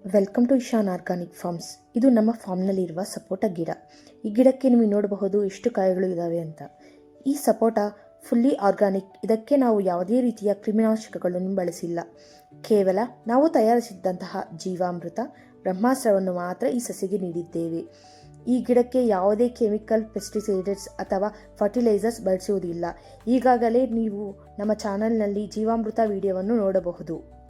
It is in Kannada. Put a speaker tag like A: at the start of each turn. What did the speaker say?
A: Welcome to Ishan organic farms. ಇದು ನಮ್ಮ ಫಾರ್ಮ್ನಲ್ಲಿರುವ ಸಪೋಟ ಗಿಡ. ಈ ಗಿಡಕ್ಕೆ ನೀವು ನೋಡಬಹುದು ಎಷ್ಟು ಕಾಯಿಗಳು ಇದ್ದಾವೆ ಅಂತ. ಈ ಸಪೋಟ ಫುಲ್ಲಿ ಆರ್ಗಾನಿಕ್. ಇದಕ್ಕೆ ನಾವು ಯಾವುದೇ ರೀತಿಯ ಕ್ರಿಮಿನಾಶಕಗಳನ್ನು ಬಳಸಿಲ್ಲ. ಕೇವಲ ನಾವು ತಯಾರಿಸಿದ್ದಂತಹ ಜೀವಾಮೃತ ಬ್ರಹ್ಮಾಸ್ತ್ರವನ್ನು ಮಾತ್ರ ಈ ಸಸಿಗೆ ನೀಡಿದ್ದೇವೆ. ಈ ಗಿಡಕ್ಕೆ ಯಾವುದೇ ಕೆಮಿಕಲ್, ಪೆಸ್ಟಿಸೈಡ್ಸ್ ಅಥವಾ ಫರ್ಟಿಲೈಸರ್ಸ್ ಬಳಸುವುದಿಲ್ಲ. ಈಗಾಗಲೇ ನೀವು ನಮ್ಮ ಚಾನಲ್ನಲ್ಲಿ ಜೀವಾಮೃತ ವಿಡಿಯೋವನ್ನು ನೋಡಬಹುದು.